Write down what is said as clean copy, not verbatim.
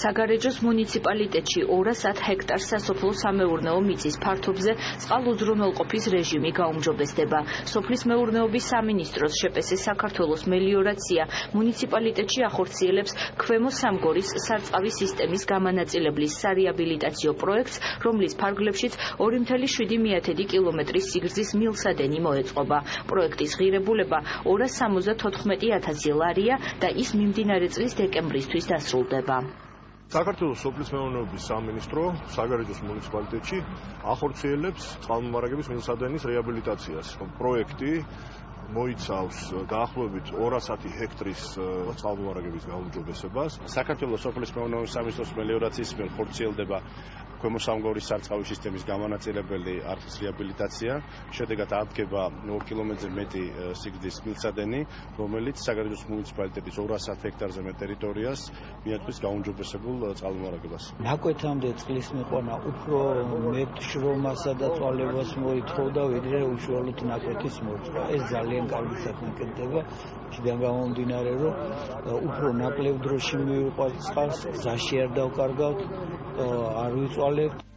საგარეჯოს მუნიციპალიტეტში 210 ჰექტარ სასოფლო-სამეურნეო მიწის ფართობზე წყალუზრუნველყოფის რეჟიმი გაუმჯობესდება. სოფლის მეურნეობის სამინისტროს შეპესე საქართველოს მელიორაცია მუნიციპალიტეტში ახორციელებს ქვემო სამგორის სარწყავი სისტემის გამანაწილებლის სარეაბილიტაციო პროექტს, რომლის ფარგლებშიც 2,7 კილომეტრის სიგრძის მილსადენი მოეწყობა. პროექტის ღირებულება 274,000 ლარია და ის მიმდინარე წლის დეკემბრისთვის დასრულდება. საქართველოს სოფლის მეურნეობის სამინისტრო საგარეჯოს მუნიციპალიტეტში ახორციელებს წყალმომარაგების მილსადენის რეაბილიტაციას. პროექტი მოიცავს დაახლოებით 210 ჰექტრის წყალმომარაგების გაუმჯობესებას. საქართველოს სოფლის მეურნეობის სამინისტროს მელიორაციის მიერ ხორციელდება ქვემო სამგორის სარწყავი სისტემის გამანაწილებელი არხის რეაბილიტაცია. შედეგად აღდგება 2 კილომეტრზე მეტი სიგრძის მილსადენი, რომელიც საგარეჯოს მუნიციპალიტეტის 210 ჰექტარზე მეტ ტერიტორიას მიაწვის გაუმჯობესებულ წყალმომარაგებას. ნაკვეთამდე წყლის მიყვანა უფრო მეტ შრომასა და წვალებას მოითხოვდა, ვიდრე უშუალოდ ნაკვეთის მოწყვა. ეს ძალიან კარგი საქმე კეთდება, იქიდან გამომდინარე, რომ უფრო ნაკლებ დროში მივიყვანთ წყალს, გზაში არ დავკარგავთ, არ ვიწვალებთ.